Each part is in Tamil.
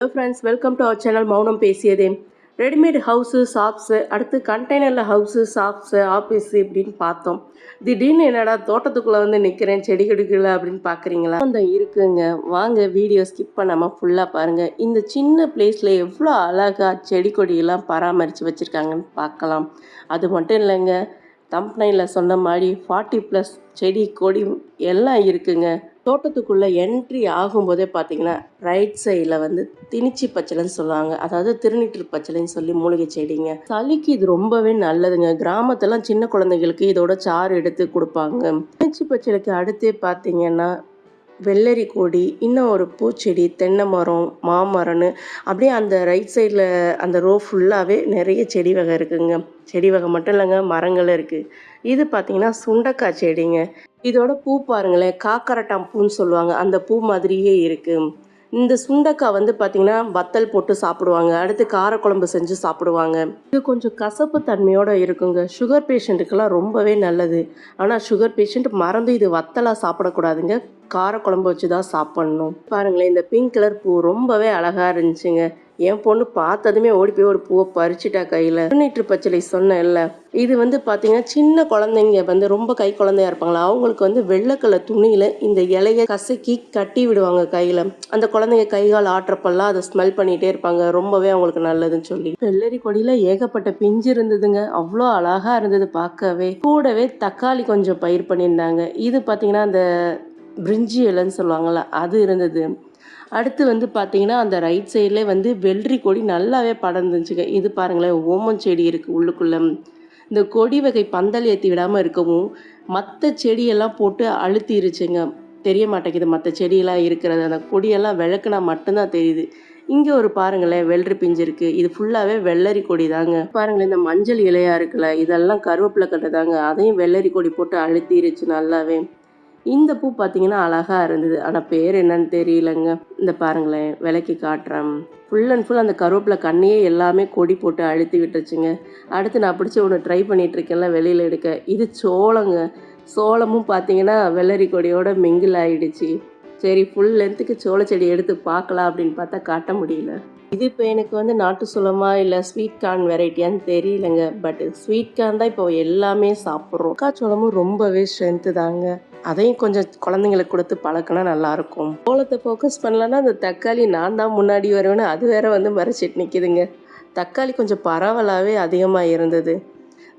Hello friends, welcome to our channel Mounam Pesiyadhe. Readymade house, shops, அடுத்து கண்டெய்னரில் ஹவுஸு, ஷாப்ஸு, ஆஃபீஸு இப்படின்னு பார்த்தோம். திடீர்னு என்னடா தோட்டத்துக்குள்ளே வந்து நிற்கிறேன் செடி கொடிக்குள்ள அப்படின்னு பார்க்குறீங்களா? அந்த இருக்குங்க. வாங்க வீடியோ ஸ்கிப் பண்ணாமல் ஃபுல்லாக பாருங்கள். இந்த சின்ன பிளேஸில் எவ்வளோ அழகாக செடி கொடியெல்லாம் பராமரித்து வச்சுருக்காங்கன்னு பார்க்கலாம். அது மட்டும் இல்லைங்க, தம்ப்னையில் சொன்ன மாதிரி 40+ செடி கொடி எல்லாம் இருக்குங்க. தோட்டத்துக்குள்ளே என்ட்ரி ஆகும்போதே பார்த்தீங்கன்னா ரைட் சைடில் வந்து திணிச்சி பச்சளைன்னு சொல்லுவாங்க, அதாவது திருநீற்று பச்சளைன்னு சொல்லி மூலிகை செடிங்க. சளிக்கு இது ரொம்பவே நல்லதுங்க. கிராமத்தெல்லாம் சின்ன குழந்தைங்களுக்கு இதோட சாறு எடுத்து கொடுப்பாங்க. திணிச்சி பச்சளைக்கு அடுத்தே பார்த்தீங்கன்னா வெள்ளரி கொடி, இன்னும் ஒரு பூச்செடி, தென்னை மரம், மாமரம்னு அப்படியே அந்த ரைட் சைடில் அந்த ரோ ஃபுல்லாகவே நிறைய செடி வகை இருக்குங்க. செடி வகை மட்டும் இல்லைங்க, மரங்களும் இருக்குது. இது பார்த்திங்கன்னா சுண்டக்காய் செடிங்க. இதோட பூ பாருங்களேன், காக்கரட்டான் பூன்னு சொல்லுவாங்க, அந்த பூ மாதிரியே இருக்குது. இந்த சுண்டக்காய் வந்து பார்த்திங்கன்னா வத்தல் போட்டு சாப்பிடுவாங்க, அடுத்து காரக்குழம்பு செஞ்சு சாப்பிடுவாங்க. இது கொஞ்சம் கசப்பு தன்மையோடு இருக்குங்க. சுகர் பேஷண்ட்டுக்கெல்லாம் ரொம்பவே நல்லது. ஆனால் சுகர் பேஷண்ட் மறந்து இது வத்தலாக சாப்பிடக்கூடாதுங்க, காரக்குழம்பு வச்சு தான் சாப்பிட்ணும். பாருங்களேன், இந்த பிங்க் கலர் பூ ரொம்பவே அழகாக இருந்துச்சுங்க. என் பொண்ணு பார்த்ததுமே ஓடி போய் ஒரு பூவை பறிச்சுட்டா கையில். திருநீற்று பச்சளை சொன்னேன்ல, இது வந்து பார்த்தீங்கன்னா சின்ன குழந்தைங்க வந்து ரொம்ப கை குழந்தையா இருப்பாங்களா, அவங்களுக்கு வந்து வெள்ளை கலர் துணியில் இந்த இலையை கசக்கி கட்டி விடுவாங்க கையில். அந்த குழந்தைங்க கைகால் ஆட்டுறப்பெல்லாம் அதை ஸ்மெல் பண்ணிகிட்டே இருப்பாங்க, ரொம்பவே அவங்களுக்கு நல்லதுன்னு சொல்லி. வெள்ளரி கொடியில் ஏகப்பட்ட பிஞ்சு இருந்ததுங்க, அவ்வளோ அழகாக இருந்தது பார்க்கவே. கூடவே தக்காளி கொஞ்சம் பயிர் பண்ணியிருந்தாங்க. இது பார்த்தீங்கன்னா அந்த பிரிஞ்சி இலைன்னு சொல்லுவாங்கள்ல, அது இருந்தது. அடுத்து வந்து பார்த்தீங்கன்னா அந்த ரைட் சைட்லேயே வந்து வெள்ளரி கொடி நல்லாவே படர்ந்துச்சுங்க. இது பாருங்களேன், ஓமம் செடி இருக்குது உள்ளுக்குள்ளே. இந்த கொடி வகை பந்தல் ஏற்றி விடாமல் இருக்கவும் மற்ற செடியெல்லாம் போட்டு அழுத்திருச்சுங்க. தெரிய மாட்டேங்குது மற்ற செடியெல்லாம் இருக்கிறது, அந்த கொடியெல்லாம் விளக்குனா மட்டும்தான் தெரியுது. இங்கே ஒரு பாருங்களேன் வெள்ளரி பிஞ்சு இருக்குது. இது ஃபுல்லாகவே வெள்ளரி கொடி தாங்க. பாருங்களேன், இந்த மஞ்சள் இலையாக இருக்குல்ல, இதெல்லாம் கருவேப்பிலை கட்டு தாங்க. அதையும் வெள்ளரி கொடி போட்டு அழுத்திருச்சு நல்லாவே. இந்த பூ பார்த்தீங்கன்னா அழகாக இருந்தது, ஆனால் பேர் என்னன்னு தெரியலங்க. இந்த பாருங்களேன், விலைக்கு காட்டுறேன். ஃபுல் அண்ட் ஃபுல் அந்த கருவேப்பிலை கண்ணையே எல்லாமே கொடி போட்டு அழுத்தி விட்டுருச்சுங்க. அடுத்து நான் பிடிச்சி ஒன்று ட்ரை பண்ணிகிட்ருக்கேன்ல வெளியில் எடுக்க, இது சோளங்க. சோளமும் பார்த்தீங்கன்னா வெள்ளரி கொடியோட மிங்கிள் ஆகிடுச்சு. சரி, ஃபுல் லென்த்துக்கு சோள செடி எடுத்து பார்க்கலாம் அப்படின்னு பார்த்தா காட்ட முடியல. இது இப்போ எனக்கு வந்து நாட்டு சோளமா இல்லை ஸ்வீட் கார்ன் வெரைட்டியான்னு தெரியலங்க. பட் ஸ்வீட் கார்ன் தான் இப்போ எல்லாமே சாப்பிட்றோம். மக்காச்சோளமும் ரொம்பவே ஸ்ட்ரென்த்து தாங்க. அதையும் கொஞ்சம் குழந்தைங்களுக்கு கொடுத்து பழக்கினா நல்லாயிருக்கும். சோளத்தை ஃபோக்கஸ் பண்ணலன்னா அந்த தக்காளி நான் தான் முன்னாடி வருவேன்னு அது வேற வந்து மறைச்சிட்டு நிற்கிதுங்க. தக்காளி கொஞ்சம் பரவலாகவே அதிகமாக இருந்தது.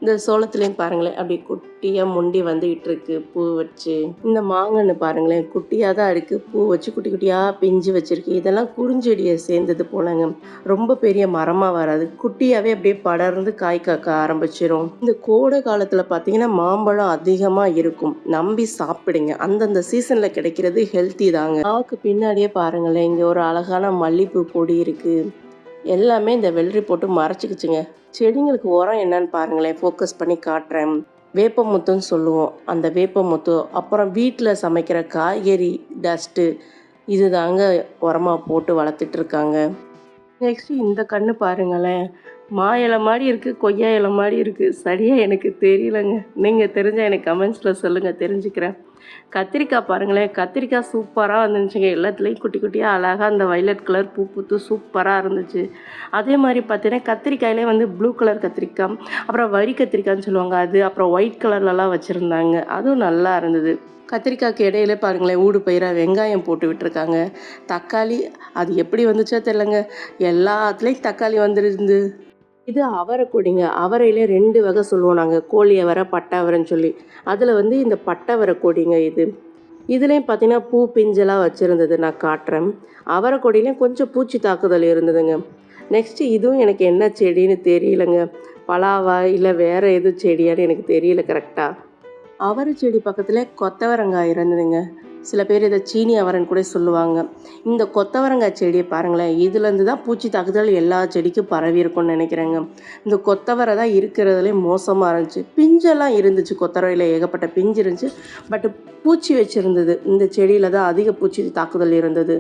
இந்த சோளத்துலேயும் பாருங்களேன், அப்படி குட்டியாக முண்டி வந்துகிட்டு இருக்கு பூ வச்சு. இந்த மாங்கன்னு பாருங்களேன், குட்டியாக தான் இருக்குது, பூ வச்சு குட்டி குட்டியாக பிஞ்சு வச்சுருக்கு. இதெல்லாம் குறுஞ்செடியை சேர்ந்தது போலங்க. ரொம்ப பெரிய மரமாக வராது, குட்டியாகவே அப்படியே படர்ந்து காய் காக்க ஆரம்பிச்சிடும். இந்த கோடை காலத்தில் பார்த்தீங்கன்னா மாம்பழம் அதிகமாக இருக்கும், நம்பி சாப்பிடுங்க. அந்தந்த சீசனில் கிடைக்கிறது ஹெல்த்தி தாங்க. நாக்கு பின்னாடியே பாருங்களேன், இங்கே ஒரு அழகான மல்லிகைப்பூ கொடி இருக்குது. எல்லாமே இந்த வெள்ளரி போட்டு மறைச்சிக்கிச்சுங்க. செடிங்களுக்கு உரம் என்னன்னு பாருங்களேன், ஃபோக்கஸ் பண்ணி காட்டுறேன். வேப்பமுத்துன்னு சொல்லுவோம், அந்த வேப்பமுத்து. அப்புறம் வீட்டில் சமைக்கிற காய்கறி டஸ்ட்டு, இது தாங்க உரமாக போட்டு வளர்த்துட்ருக்காங்க. நெக்ஸ்ட்டு இந்த கன்று பாருங்களேன், மா இலை மாதிரி இருக்குது, கொய்யா இலை மாதிரி இருக்குது. சரியாக எனக்கு தெரியலங்க. நீங்கள் தெரிஞ்சால் எனக்கு கமெண்ட்ஸில் சொல்லுங்கள், தெரிஞ்சுக்கிறேன். கத்திரிக்காய் பாருங்களேன், கத்திரிக்காய் சூப்பராக வந்துருந்துச்சுங்க. எல்லாத்துலேயும் குட்டி குட்டியாக அழகாக அந்த வைலட் கலர் பூ பூத்து சூப்பராக இருந்துச்சு. அதே மாதிரி பார்த்தீங்கன்னா கத்திரிக்காயிலே வந்து ப்ளூ கலர் கத்திரிக்காய், அப்புறம் வரி கத்திரிக்காய்ன்னு சொல்லுவாங்க அது, அப்புறம் ஒயிட் கலர்லலாம் வச்சுருந்தாங்க, அதுவும் நல்லா இருந்தது. கத்திரிக்காய்க்கு இடையில பாருங்களேன், ஊடு பயிராக வெங்காயம் போட்டு விட்டுருக்காங்க. தக்காளி அது எப்படி வந்துச்சோ தெரிலங்க, எல்லாத்துலேயும் தக்காளி வந்துருந்து. இது அவரை கொடிங்க. அவரையிலே 2 வகை சொல்லுவோம் நாங்கள், கோழி அவரை, பட்டை அவரைன்னு சொல்லி. அதில் வந்து இந்த பட்டை அவரை கொடிங்க இது. இதுலேயும் பார்த்தீங்கன்னா பூ பிஞ்செல்லாம் வச்சுருந்தது, நான் காட்டுறேன். அவரை கொடியிலையும் கொஞ்சம் பூச்சி தாக்குதல் இருந்ததுங்க. நெக்ஸ்ட்டு இதுவும் எனக்கு என்ன செடின்னு தெரியலங்க, பலாவா இல்லை வேறு எதுவும் செடியான்னு எனக்கு தெரியல கரெக்டாக. அவரை செடி பக்கத்தில் கொத்தவரங்காய் இருந்ததுங்க. சில பேர் இதை சீனி அவரைன்னு கூட சொல்லுவாங்க. இந்த கொத்தவரங்காய் செடியை பாருங்களேன், இதுலேருந்து தான் பூச்சி தாக்குதல் எல்லா செடிக்கும் பரவி இருக்கும்னு நினைக்கிறேங்க. இந்த கொத்தவரை தான் இருக்கிறதுலே மோசமாக இருந்துச்சு. பிஞ்செல்லாம் இருந்துச்சு, கொத்தவரையில் ஏகப்பட்ட பிஞ்சு இருந்துச்சு. பட் பூச்சி வச்சுருந்தது, இந்த செடியில் தான் அதிக பூச்சி தாக்குதல் இருந்தது.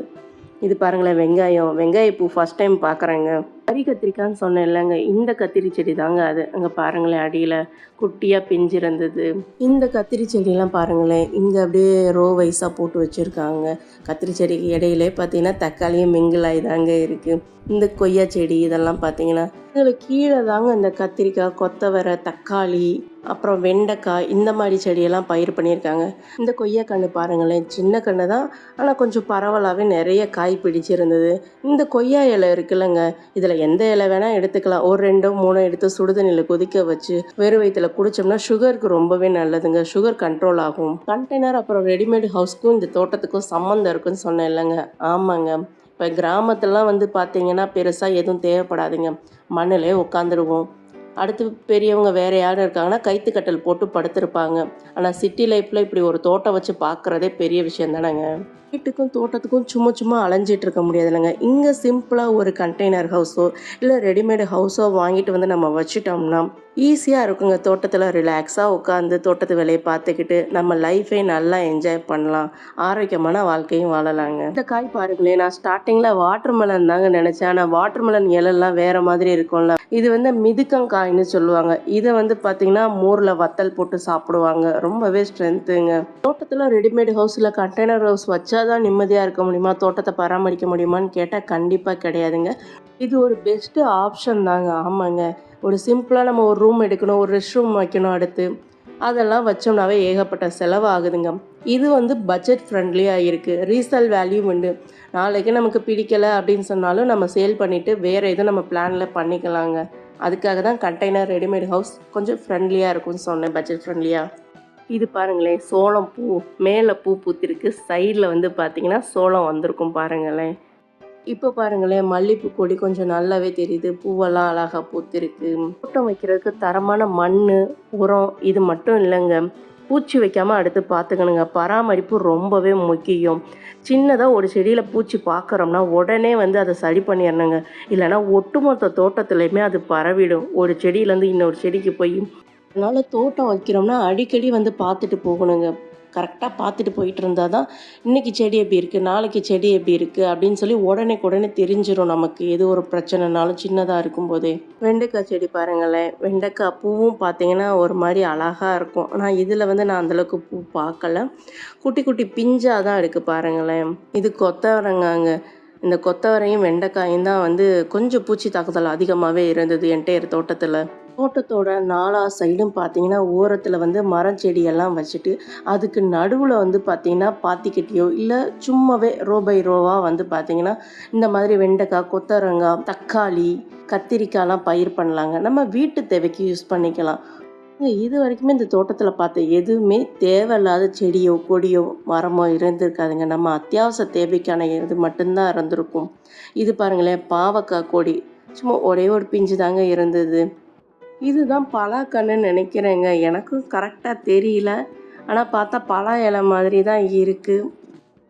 இது பாருங்களேன் வெங்காயம், வெங்காய பூ ஃபஸ்ட் டைம் பார்க்குறேங்க. கறி கத்திரிக்காய்ன்னு சொன்னேன் இல்லைங்க, இந்த கத்திரி செடி தாங்க அது. அங்கே பாருங்களேன், அடியில் குட்டியாக பிஞ்சு இருந்தது. இந்த கத்திரி செடியெல்லாம் பாருங்களேன், இங்கே அப்படியே ரோ வைஸாக போட்டு வச்சுருக்காங்க. கத்திரி செடிக்கு இடையிலே பார்த்தீங்கன்னா தக்காளியும் மிங்கிள் ஆகி தாங்க இருக்குது. இந்த கொய்யா செடி இதெல்லாம் பார்த்தீங்கன்னா இதில் கீழே தாங்க இந்த கத்திரிக்காய், கொத்தவரை, தக்காளி, அப்புறம் வெண்டைக்காய் இந்த மாதிரி செடியெல்லாம் பயிர் பண்ணியிருக்காங்க. இந்த கொய்யா கன்று பாருங்களேன், சின்ன கன்று தான், ஆனால் கொஞ்சம் பரவலாகவே நிறைய காய் பிடிச்சிருந்தது. இந்த கொய்யா இலை இருக்குல்லங்க, இதில் எந்த இலை வேணால் எடுத்துக்கலாம். ஒரு 2-3 எடுத்து சுடுதண்ணியில் கொதிக்க வச்சு வெறும் வயிற்றில் குடித்தோம்னா சுகருக்கு ரொம்பவே நல்லதுங்க. சுகர் கண்ட்ரோல் ஆகும். கண்டெய்னர் அப்புறம் ரெடிமேட் ஹவுஸ்க்கும் இந்த தோட்டத்துக்கும் சம்மந்தம் இருக்குன்னு சொன்னேன் இல்லைங்க. ஆமாங்க. இப்போ கிராமத்துலலாம் வந்து பார்த்தீங்கன்னா பெருசாக எதுவும் தேவைப்படாதுங்க. மண்ணிலே உட்காந்துருவோம். அடுத்து பெரியவங்க வேறு யாரும் இருக்காங்கன்னா கைத்துக்கட்டல் போட்டு படுத்திருப்பாங்க. ஆனால் சிட்டி லைஃப்பில் இப்படி ஒரு தோட்டம் வச்சு பார்க்குறதே பெரிய விஷயம் தானேங்க. வீட்டுக்கும் தோட்டத்துக்கும் சும்மா சும்மா அலைஞ்சிட்டு இருக்க முடியாது இல்லைங்க. இங்கே சிம்பிளாக ஒரு கண்டெய்னர் ஹவுஸோ இல்லை ரெடிமேடு ஹவுஸோ வாங்கிட்டு வந்து நம்ம வச்சுட்டோம்னா ஈஸியாக இருக்குங்க. தோட்டத்தில் ரிலாக்ஸாக உட்காந்து தோட்டத்து வேலையை பார்த்துக்கிட்டு நம்ம லைஃபை நல்லா என்ஜாய் பண்ணலாம். ஆரோக்கியமான வாழ்க்கையும் வாழலாங்க. இந்த காய் பாருங்களேன், நான் ஸ்டார்டிங்கில் வாட்டர்மெலன் தாங்க நினச்சேன். ஆனால் வாட்டர்மெலன் இலெல்லாம் வேறு மாதிரி இருக்கும்ல. இது வந்து மிதுக்கங்காய்னு சொல்லுவாங்க. இதை வந்து பார்த்திங்கன்னா மோரில் வத்தல் போட்டு சாப்பிடுவாங்க. ரொம்பவே ஸ்ட்ரென்த்துங்க. தோட்டத்தில் ரெடிமேட் ஹவுஸில் கண்டெய்னர் ஹவுஸ் வச்சா தான் நிம்மதியாக இருக்க முடியுமா, தோட்டத்தை பராமரிக்க முடியுமான்னு கேட்டால் கண்டிப்பாக கிடையாதுங்க. இது ஒரு பெஸ்ட்டு ஆப்ஷன் தாங்க. ஆமாங்க. ஒரு சிம்பிளாக நம்ம ஒரு ரூம் எடுக்கணும், ஒரு ரெஸ்ட் ரூம் வைக்கணும், அடுத்து அதெல்லாம் வச்சோம்னாவே ஏகப்பட்ட செலவு ஆகுதுங்க. இது வந்து பட்ஜெட் ஃப்ரெண்ட்லியாக இருக்குது. ரீசேல் வேல்யூ உண்டு. நாளைக்கு நமக்கு பிடிக்கலை அப்படின்னு சொன்னாலும் நம்ம சேல் பண்ணிவிட்டு வேறு எதுவும் நம்ம பிளானில் பண்ணிக்கலாங்க. அதுக்காக தான் கண்டெய்னர் ரெடிமேட் ஹவுஸ் கொஞ்சம் ஃப்ரெண்ட்லியாக இருக்கும்னு சொன்னேன், பட்ஜெட் ஃப்ரெண்ட்லியாக. இது பாருங்களேன், சோளம் பூ மேலே பூ பூத்திருக்கு, சைடில் வந்து பார்த்திங்கன்னா சோளம் வந்திருக்கும் பாருங்களேன். இப்போ பாருங்களேன், மல்லிகைப்பூ கொடி கொஞ்சம் நல்லாவே தெரியுது. பூவெல்லாம் அழகாக பூத்திருக்கு. தோட்டம் வைக்கிறதுக்கு தரமான மண், உரம் இது மட்டும் இல்லைங்க, பூச்சி வைக்காமல் அடுத்து பார்த்துக்கணுங்க. பராமரிப்பு ரொம்பவே முக்கியம். சின்னதாக ஒரு செடியில் பூச்சி பார்க்குறோம்னா உடனே வந்து அதை சரி பண்ணிடணுங்க. இல்லைன்னா ஒட்டுமொத்த தோட்டத்துலேயுமே அது பரவிடும். ஒரு செடியிலேருந்து இன்னொரு செடிக்கு போய். அதனால் தோட்டம் வைக்கிறோம்னா அடிக்கடி வந்து பார்த்துட்டு போகணுங்க. கரெக்டாக பார்த்துட்டு போயிட்டு இருந்தால் தான் இன்றைக்கி செடி எப்படி இருக்குது, நாளைக்கு செடி எப்படி இருக்குது அப்படின்னு சொல்லி உடனே தெரிஞ்சிடும் நமக்கு. எது ஒரு பிரச்சனைனாலும் சின்னதாக இருக்கும்போதே. வெண்டைக்காய் செடி பாருங்களேன், வெண்டைக்காய் பூவும் பார்த்தீங்கன்னா ஒரு மாதிரி அழகாக இருக்கும். ஆனால் இதில் வந்து நான் அந்தளவுக்கு பூ பார்க்கல. குட்டி குட்டி பிஞ்சாக தான் இருக்குது பாருங்களேன். இது கொத்தவரங்காங்க. இந்த கொத்தவரையும் வெண்டைக்காயும் தான் வந்து கொஞ்சம் பூச்சி தாக்குதல் அதிகமாகவே இருந்தது என்டையர் தோட்டத்தில். தோட்டத்தோட நாலா சைடும் பார்த்தீங்கன்னா ஓரத்தில் வந்து மரம் செடியெல்லாம் வச்சுட்டு அதுக்கு நடுவில் வந்து பார்த்தீங்கன்னா பாத்திக்கட்டியோ இல்லை சும்மாவே ரோ பை ரோவாக வந்து பார்த்தீங்கன்னா இந்த மாதிரி வெண்டைக்காய், கொத்தவரங்காய், தக்காளி, கத்திரிக்காய்லாம் பயிர் பண்ணலாங்க. நம்ம வீட்டு தேவைக்கு யூஸ் பண்ணிக்கலாம். இது வரைக்குமே இந்த தோட்டத்தில் பார்த்த எதுவுமே தேவையில்லாத செடியோ கொடியோ மரமோ இருந்திருக்காதுங்க. நம்ம அத்தியாவசிய தேவைக்கான இது மட்டும்தான் இருந்திருக்கும். இது பாருங்களேன், பாவக்காய் கொடி சும்மா ஒரே ஒரு பிஞ்சு தாங்க இருந்தது. இதுதான் பலாக்கன்றுன்னு நினைக்கிறேங்க. எனக்கும் கரெக்டாக தெரியல. ஆனால் பார்த்தா பலா இலை மாதிரி தான் இருக்குது.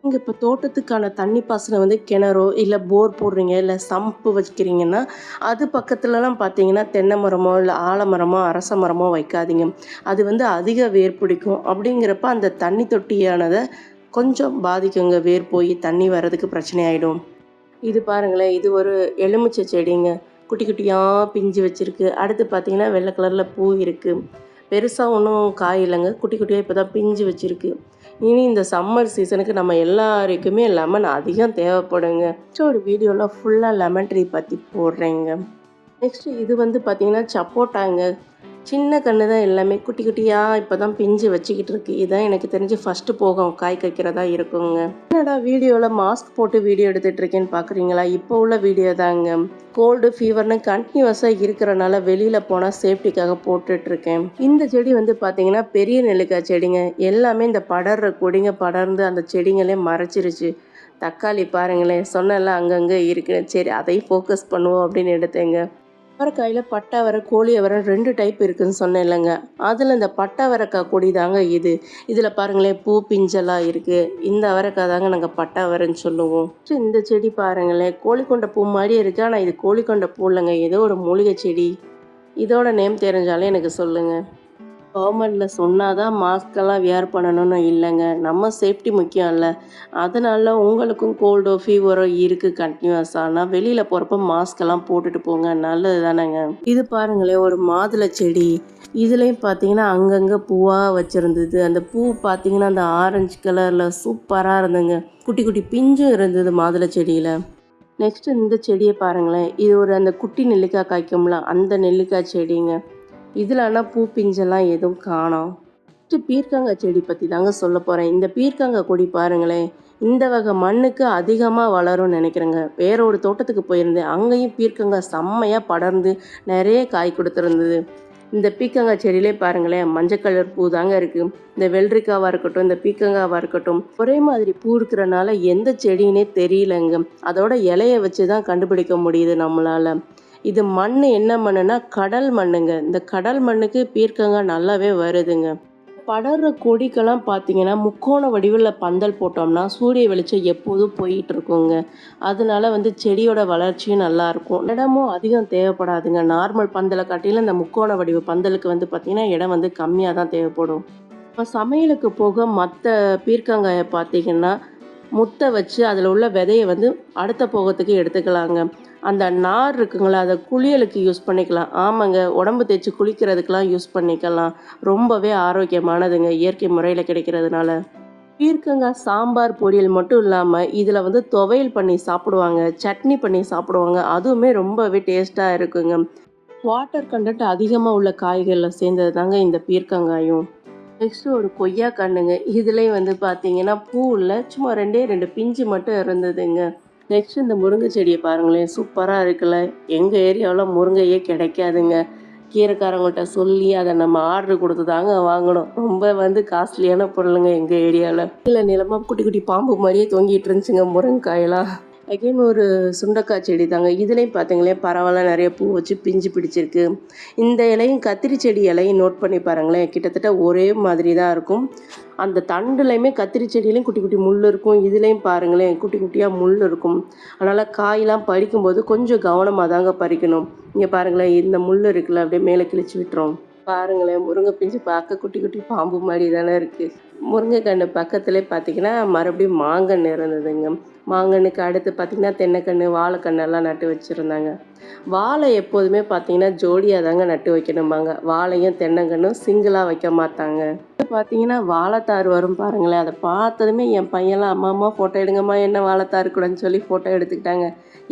இங்கே இப்போ தோட்டத்துக்கான தண்ணி பாசனம் வந்து கிணறோ இல்லை போர் போடுறீங்க இல்லை சம்பு வைக்கிறீங்கன்னா அது பக்கத்துலலாம் பார்த்தீங்கன்னா தென்னை மரமோ இல்லை ஆலமரமோ அரச மரமோ வைக்காதீங்க. அது வந்து அதிக வேர் பிடிக்கும். அப்படிங்கிறப்ப அந்த தண்ணி தொட்டியானதை கொஞ்சம் பாதிக்குங்க. வேர் போய் தண்ணி வர்றதுக்கு பிரச்சனை ஆகிடும். இது பாருங்களேன், இது ஒரு எலுமிச்சை செடிங்க. குட்டி குட்டியாக பிஞ்சு வச்சுருக்கு. அடுத்து பார்த்திங்கன்னா வெள்ளை கலரில் பூ இருக்குது. பெருசாக ஒன்றும் காய் இல்லைங்க, குட்டி குட்டியாக இப்போ தான் பிஞ்சு வச்சுருக்கு. இனி இந்த சம்மர் சீசனுக்கு நம்ம எல்லாருக்குமே லெமன் அதிகம் தேவைப்படுங்க. ஒரு வீடியோவில் ஃபுல்லாக லெமன் ட்ரீ பற்றி போடுறேங்க. நெக்ஸ்ட்டு இது வந்து பார்த்திங்கன்னா சப்போட்டாங்க. சின்ன கன்று தான், எல்லாமே குட்டி குட்டியாக இப்போ தான் பிஞ்சு வச்சுக்கிட்டு இருக்கு. இதுதான் எனக்கு தெரிஞ்சு ஃபஸ்ட்டு போகும் காய் காய்க்கிறதா இருக்குங்க. என்னடா வீடியோவில் மாஸ்க் போட்டு வீடியோ எடுத்துகிட்டு இருக்கேன்னு பார்க்குறீங்களா? இப்போ உள்ள வீடியோ தாங்க. கோல்டு ஃபீவர்னு கண்டினியூஸாக இருக்கிறனால வெளியில் போனால் சேஃப்டிக்காக போட்டுட்ருக்கேன். இந்த செடி வந்து பார்த்திங்கன்னா பெரிய நெல்லிக்காய் செடிங்க. எல்லாமே இந்த படர்ற கொடிங்க படர்ந்து அந்த செடிங்களே மறைச்சிருச்சு. தக்காளி பாருங்களேன், சொன்னெல்லாம் அங்கங்கே இருக்குன்னு சரி அதையும் ஃபோக்கஸ் பண்ணுவோம் அப்படின்னு எடுத்தேங்க. அவரைக்காயில் பட்டை அவரை, கோழி அவரை 2 டைப் இருக்குதுன்னு சொன்னேன் இல்லைங்க. அதில் இந்த பட்டை அவரைக்காய் கொடி தாங்க இது. இதில் பாருங்களேன் பூ பிஞ்செல்லாம் இருக்குது. இந்த அவரைக்காய் தாங்க நாங்கள் பட்டை அவரைன்னு சொல்லுவோம். இந்த செடி பாருங்களேன், கோழிக்கொண்ட பூ மாதிரியே இருக்குது. ஆனால் இது கோழிக்கொண்ட பூ இல்லைங்க, ஏதோ ஒரு மூலிகை செடி. இதோட நேம் தெரிஞ்சாலே எனக்கு சொல்லுங்கள். கவர்மெண்ட்ல சொன்னா தான் மாஸ்க்கெல்லாம் வியர் பண்ணணும்னு இல்லைங்க. நம்ம சேஃப்டி முக்கியம் இல்ல. அதனால உங்களுக்கும் கோல்டோ, ஃபீவரோ இருக்கு கன்டினியூஸானா வெளியில போறப்ப மாஸ்க்கெல்லாம் போட்டுட்டு போங்க. நல்லது தானேங்க. இது பாருங்களேன் ஒரு மாதுளை செடி. இதுலயும் பார்த்தீங்கன்னா அங்கங்க பூவா வச்சிருந்தது. அந்த பூ பார்த்தீங்கன்னா அந்த ஆரஞ்சு கலர்ல சூப்பரா இருந்ததுங்க. குட்டி குட்டி பிஞ்சும் இருந்தது மாதுளை செடியில. நெக்ஸ்ட் இந்த செடியை பாருங்களேன். இது ஒரு அந்த குட்டி நெல்லிக்காய் காய்க்கும்ல அந்த நெல்லிக்காய் செடிங்க. இதில் ஆனால் பூ பிஞ்செல்லாம் எதுவும் காணோம். நெக்ஸ்ட் பீர்க்கங்காய் செடி பற்றி தாங்க சொல்ல போகிறேன். இந்த பீர்க்கங்காய் கொடி பாருங்களேன். இந்த வகை மண்ணுக்கு அதிகமாக வளரும்னு நினைக்கிறேங்க. வேற ஒரு தோட்டத்துக்கு போயிருந்தேன். அங்கேயும் பீர்க்கங்காய் செம்மையாக படர்ந்து நிறைய காய் கொடுத்துருந்தது. இந்த பீர்க்கங்காய் செடியிலே பாருங்களேன் மஞ்சள் கலர் பூ தாங்க இருக்குது. இந்த வெள்ளரிக்காவாக இருக்கட்டும், இந்த பீர்க்கங்காவாக இருக்கட்டும், ஒரே மாதிரி பூ இருக்கிறனால எந்த செடின்னே தெரியலங்க. அதோட இலையை வச்சு தான் கண்டுபிடிக்க முடியுது நம்மளால். இது மண் என்ன மண்ணுனா கடல் மண்ணுங்க. இந்த கடல் மண்ணுக்கு பீர்க்கங்காய் நல்லாவே வருதுங்க. படர்ற கொடிக்கெல்லாம் பார்த்தீங்கன்னா முக்கோண வடிவில் பந்தல் போட்டோம்னா சூரிய வெளிச்சம் எப்போதும் போயிட்டு இருக்குங்க. அதனால செடியோட வளர்ச்சியும் நல்லா இருக்கும். இடமும் அதிகம் தேவைப்படாதுங்க. நார்மல் பந்தலை காட்டிலும் இந்த முக்கோண வடிவ பந்தலுக்கு பார்த்தீங்கன்னா இடம் கம்மியாக தான் தேவைப்படும். இப்போ சமையலுக்கு போக மற்ற பீர்க்கங்காயை பார்த்தீங்கன்னா முத்தை வச்சு அதில் உள்ள விதையை அடுத்த போகத்துக்கு எடுத்துக்கலாங்க. அந்த நார் இருக்குங்களா அதை குளியலுக்கு யூஸ் பண்ணிக்கலாம். ஆமாங்க, உடம்பு தேய்ச்சி குளிக்கிறதுக்கெலாம் யூஸ் பண்ணிக்கலாம். ரொம்பவே ஆரோக்கியமானதுங்க இயற்கை முறையில் கிடைக்கிறதுனால. பீர்க்கங்காய் சாம்பார் பொரியல் மட்டும் இல்லாமல் இதில் துவையல் பண்ணி சாப்பிடுவாங்க, சட்னி பண்ணி சாப்பிடுவாங்க. அதுவுமே ரொம்பவே டேஸ்ட்டாக இருக்குங்க. வாட்டர் கண்டென்ட் அதிகமாக உள்ள காய்களில் சேர்ந்தது தாங்க இந்த பீர்க்கங்காயும். நெக்ஸ்ட் ஒரு கொய்யா கண்ணுங்க. இதுலேயும் பார்த்தீங்கன்னா பூ இல்லை, சும்மா ரெண்டே ரெண்டு பிஞ்சு மட்டும் இருந்ததுங்க. நெக்ஸ்ட் இந்த முருங்கை செடியை பாருங்களேன், சூப்பராக இருக்குல்ல. எங்கள் ஏரியாவில் முருங்கையே கிடைக்காதுங்க. கீரைக்காரங்கள்ட்ட சொல்லி அதை நம்ம ஆர்டர் கொடுத்து தாங்க வாங்கணும். ரொம்ப காஸ்ட்லியான பொருளுங்க எங்கள் ஏரியாவில். இல்லை நிலமாக குட்டி குட்டி பாம்பு மாதிரியே தொங்கிட்டு இருந்துச்சுங்க முருங்கைக்காயெல்லாம். அகைன் ஒரு சுண்டக்காய் செடி தாங்க. இதுலேயும் பார்த்தீங்களேன் பரவாயில்ல, நிறைய பூ வச்சு பிஞ்சு பிடிச்சிருக்கு. இந்த இலையும் கத்திரி செடி இலையும் நோட் பண்ணி பாருங்களேன், கிட்டத்தட்ட ஒரே மாதிரி தான் இருக்கும். அந்த தண்டுலையுமே கத்திரி செடியிலையும் குட்டி குட்டி முள் இருக்கும். இதுலேயும் பாருங்களேன் குட்டி குட்டியாக முள் இருக்கும். அதனால் காயெலாம் பறிக்கும்போது கொஞ்சம் கவனமாக தாங்க பறிக்கணும். இங்கே பாருங்களேன் இந்த முள் இருக்குல்ல, அப்படியே மேலே கிழிச்சு விட்டுரும். பாருங்களேன் முருங்கை பிஞ்சு பார்க்க குட்டி குட்டி பாம்பு மாதிரி தானே இருக்குது. முருங்கைக்கன்று பக்கத்துலேயே பார்த்தீங்கன்னா மறுபடியும் மாங்கன்று இருந்ததுங்க. மாங்கன்னுக்கு அடுத்து பார்த்திங்கன்னா தென்னைக்கன்று, வாழைக்கண்ணெல்லாம் நட்டு வச்சுருந்தாங்க. வாழை எப்போதுமே பார்த்திங்கன்னா ஜோடியாக தாங்க நட்டு வைக்கணும்பாங்க. வாழையும் தென்னங்கன்றும் சிங்கிளாக வைக்க மாட்டாங்க. பார்த்தீங்கன்னா வாழைத்தார் வரும் பாருங்களேன். அதை பார்த்ததுமே என் பையன்லாம் அம்மா அம்மா ஃபோட்டோ எடுங்கம்மா, என்ன வாழைத்தார் கூடன்னு சொல்லி ஃபோட்டோ எடுத்துக்கிட்டாங்க.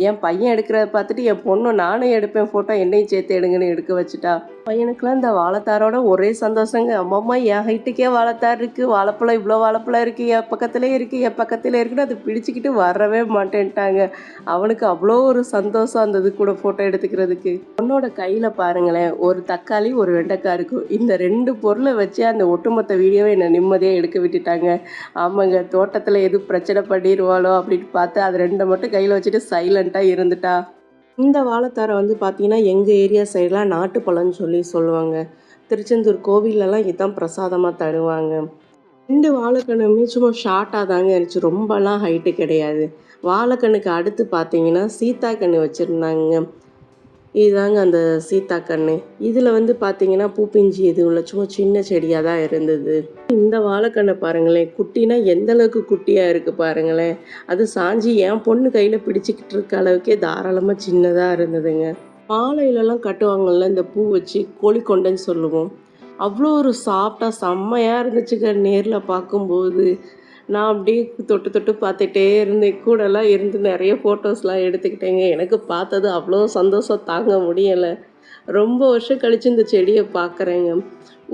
என் பையன் எடுக்கிறத பார்த்துட்டு என் பொண்ணு நானும் எடுப்பேன் ஃபோட்டோ, என்னையும் சேர்த்து எடுங்கன்னு எடுக்க வச்சுட்டா. பையனுக்குலாம் இந்த வாழைத்தாரோட ஒரே சந்தோஷங்க. அம்மாம்மா என் ஹைட்டுக்கே வாழைத்தார் இருக்குது, வாழைப்பழம் இவ்வளோ வாழைப்பழம் இருக்குது, என் பக்கத்துலேயே இருக்குது, என் பக்கத்தில் இருக்குன்னு அது பிடிச்சிக்கிட்டு வரவே மாட்டேன்ட்டாங்க. அவனுக்கு அவ்வளோ ஒரு சந்தோஷம் அந்த இது கூட ஃபோட்டோ எடுத்துக்கிறதுக்கு. பொண்ணோட கையில் பாருங்களேன் ஒரு தக்காளி ஒரு வெண்டைக்காய் இருக்கும். இந்த ரெண்டு பொருளை வச்சு அந்த ஒட்டுமொத்த வீடியோவை என்னை நிம்மதியாக எடுக்க விட்டுட்டாங்க. ஆமாங்க, தோட்டத்தில் எதுவும் பிரச்சனை பண்ணிடுவாளோ அப்படின்னு பார்த்து அது ரெண்டை மட்டும் கையில் வச்சுட்டு சைலண்ட்டாக இருந்துட்டா. இந்த வாழைத்தாரை பார்த்தீங்கன்னா எங்கள் ஏரியா சைடெலாம் நாட்டுப்பழம்னு சொல்லி சொல்லுவாங்க. திருச்செந்தூர் கோவிலெலாம் இதுதான் பிரசாதமாக தருவாங்க. 2 வாழைக்கண்ணுமே சும்மா ஷார்ட்டாக தாங்க இருந்துச்சு, ரொம்பலாம் ஹைட்டு கிடையாது. வாழைக்கண்ணுக்கு அடுத்து பார்த்தீங்கன்னா சீத்தாக்கன்று வச்சுருந்தாங்க. இதுதாங்க அந்த சீத்தாக்கன்று. இதில் பார்த்தீங்கன்னா பூ பிஞ்சு எதுவும் இல்லை, சும்மா சின்ன செடியாக தான் இருந்தது. இந்த வாழைக்கண்ணை பாருங்களேன், குட்டினா எந்த அளவுக்கு குட்டியாக இருக்குது பாருங்களேன். அது சாஞ்சி என் பொண்ணு கையில் பிடிச்சிக்கிட்டு இருக்க அளவுக்கே தாராளமாக சின்னதாக இருந்ததுங்க. மாலையிலலாம் கட்டுவாங்கள்ல இந்த பூ வச்சு, கோழிக்கொண்டைன்னு சொல்லுவோம். அவ்வளோ ஒரு சாஃப்டாக செம்மையாக இருந்துச்சுங்க நேரில் பார்க்கும்போது. நான் அப்படியே தொட்டு தொட்டு பார்த்துட்டே இருந்தேன். கூடலாம் இருந்து நிறைய ஃபோட்டோஸ்லாம் எடுத்துக்கிட்டேங்க. எனக்கு பார்த்தது அவ்வளோ சந்தோஷம் தாங்க முடியலை. ரொம்ப வருஷம் கழித்து இந்த செடியை பார்க்குறேங்க.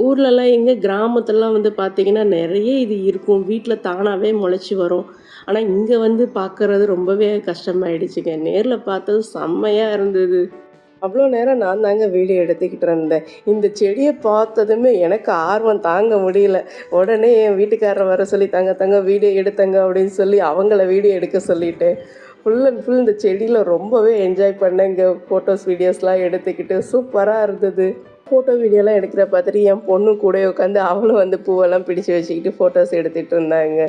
ஊர்லலாம் எங்கள் கிராமத்துலலாம் பார்த்தீங்கன்னா நிறைய இது இருக்கும், வீட்டில் தானாகவே முளைச்சி வரும். ஆனால் இங்கே பார்க்குறது ரொம்பவே கஷ்டமாயிடுச்சுங்க. நேரில் பார்த்தது செம்மையாக இருந்தது. அவ்வளோ நேரம் நான் தாங்க வீடியோ எடுத்துக்கிட்டு இருந்தேன். இந்த செடியை பார்த்ததுமே எனக்கு ஆர்வம் தாங்க முடியல. உடனே என் வீட்டுக்காரரை வர சொல்லி தங்க வீடியோ எடுத்தங்க அப்படின்னு சொல்லி அவங்கள வீடியோ எடுக்க சொல்லிட்டேன். ஃபுல் அண்ட் ஃபுல் இந்த செடியில் ரொம்பவே என்ஜாய் பண்ணேங்க. ஃபோட்டோஸ் வீடியோஸ்லாம் எடுத்துக்கிட்டு சூப்பராக இருந்தது. ஃபோட்டோ வீடியோலாம் எடுக்கிற பார்த்துட்டு என் பொண்ணு கூட உட்காந்து அவளும் பூவெல்லாம் பிடிச்சி வச்சுக்கிட்டு ஃபோட்டோஸ் எடுத்துகிட்டு இருந்தாங்க.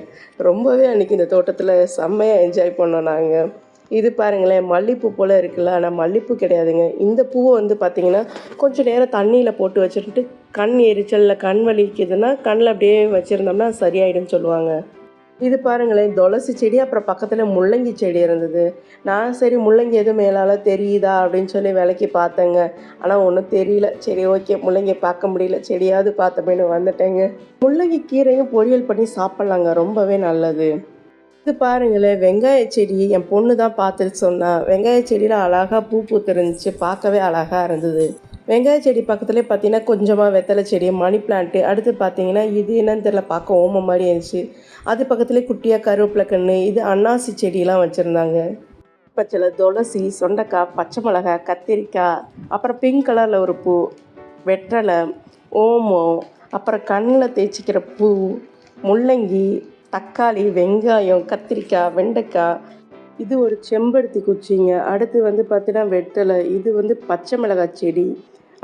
ரொம்பவே அன்றைக்கி இந்த தோட்டத்தில் செம்மையாக என்ஜாய் பண்ணோம் நாங்கள். இது பாருங்களேன், மல்லிப்பூ போல இருக்குல்ல. ஆனா மல்லிப்பூ கிடையாதுங்க. இந்த பூவ வந்து பார்த்தீங்கன்னா, கொஞ்சம் நேரம் தண்ணீல போட்டு வச்சுட்டு, கண் எரிச்சல்ல கண் வலிக்குதுன்னா, கண்ல அப்படியே வச்சிருந்தோம்னா சரியாயிடும்னு சொல்லுவாங்க. இது பாருங்களேன், துளசி செடி, அப்புறம் பக்கத்துல முள்ளங்கி செடி இருந்தது. நான் சரி முள்ளங்கி எதுவும் மேலால தெரியுதா அப்படின்னு சொல்லி விலக்கி பார்த்தேங்க. ஆனா ஒண்ணும் தெரியல. சரி ஓகே, முள்ளங்கிய பார்க்க முடியல. செடியாவது பார்த்தோமேன்னு வந்துட்டேங்க. முள்ளங்கி கீரையும் பொரியல் பண்ணி சாப்பிடலாங்க. ரொம்பவே நல்லது. இது பாருங்களேன், வெங்காய செடி என் பொண்ணு தான் பார்த்துட்டு சொன்னா. வெங்காய செடியில அழகா பூ பூத்திருந்துச்சு. பார்க்கவே அழகா இருந்தது. வெங்காய செடி பக்கத்துலயே பார்த்தீங்கன்னா, கொஞ்சமா வெத்தலை செடி, மணி பிளான்ட்டு, அடுத்து பார்த்தீங்கன்னா, இது என்னன்னு தெரியல, பார்க்க ஓமம் மாரி இருந்துச்சு. அது பக்கத்துலயே குட்டியா கருவேப்பிலை கன்னு, இது அன்னாசி செடிலாம் வச்சிருந்தாங்க. பச்சல துளசி, சொண்டைக்காய், பச்சை மிளகாய், கத்திரிக்காய், அப்புறம் பிங்க் கலர்ல ஒரு பூ, வெற்றலை, ஓமம், அப்புறம் கண்ணுல தேய்ச்சிக்கிற பூ, முள்ளங்கி, தக்காளி, வெங்காயம், கத்திரிக்காய், வெண்டைக்காய், இது ஒரு செம்பருத்தி குச்சிங்க. அடுத்து வந்து பார்த்தீங்கன்னா வெத்தலை, இது வந்து பச்சை மிளகாய் செடி,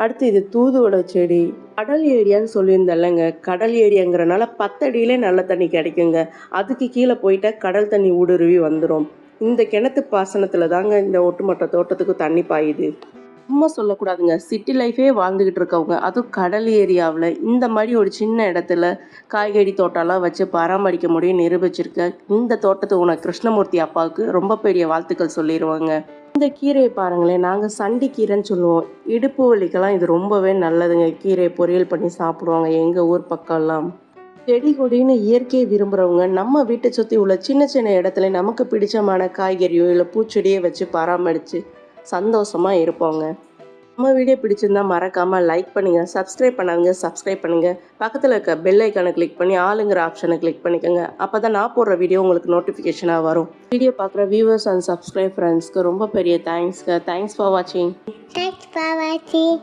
அடுத்து இது தூதுவளை செடி. கடல் ஏரியான்னு சொல்லியிருந்தேன்லங்க, கடல் ஏரியாங்கிறனால 10 அடியிலே நல்ல தண்ணி கிடைக்குங்க. அதுக்கு கீழே போயிட்டா கடல் தண்ணி ஊடுருவி வந்துடும். இந்த கிணத்து பாசனத்தில் தாங்க இந்த ஒட்டுமொத்த தோட்டத்துக்கு தண்ணி பாயுது. சும்மா சொல்லக்கூடாதுங்க. சிட்டி லைஃபே வாழ்ந்துகிட்டு இருக்கவங்க, அதுவும் கடல் ஏரியாவில் இந்த மாதிரி ஒரு சின்ன இடத்துல காய்கறி தோட்டம்லாம் வச்சு பராமரிக்க முடியும் நிரூபிச்சிருக்க இந்த தோட்டத்து ஓனர் கிருஷ்ணமூர்த்தி அப்பாவுக்கு ரொம்ப பெரிய வாழ்த்துக்கள் சொல்லிடுவாங்க. இந்த கீரையை பாருங்களேன், நாங்கள் சண்டி கீரைன்னு சொல்லுவோம். இடுப்பு வலிக்கெல்லாம் இது ரொம்பவே நல்லதுங்க. கீரையை பொரியல் பண்ணி சாப்பிடுவாங்க எங்கள் ஊர் பக்கம்லாம். செடி கொடின்னு இயற்கையை விரும்புகிறவங்க நம்ம வீட்டை சுற்றி உள்ள சின்ன சின்ன இடத்துல நமக்கு பிடிச்சமான காய்கறியோ இல்லை பூச்செடியை வச்சு பராமரித்து சந்தோஷமாக இருப்போங்க. நம்ம வீடியோ பிடிச்சிருந்தா மறக்காமல் லைக் பண்ணுங்கள், சப்ஸ்கிரைப் பண்ணாதுங்க சப்ஸ்கிரைப் பண்ணுங்கள், பக்கத்தில் இருக்க பெல் ஐக்கானை கிளிக் பண்ணி ஆளுங்கிற ஆப்ஷனை கிளிக் பண்ணிக்கோங்க. அப்போ தான் நான் போடுற வீடியோ உங்களுக்கு நோட்டிஃபிகேஷனாக வரும். வீடியோ பார்க்குற வியூவர்ஸ் அண்ட் சப்ஸ்கிரைப் ஃப்ரெண்ட்ஸ்க்கு ரொம்ப பெரிய தேங்க்ஸ்ங்க. தேங்க்ஸ் ஃபார் வாட்சிங். Thanks for watching.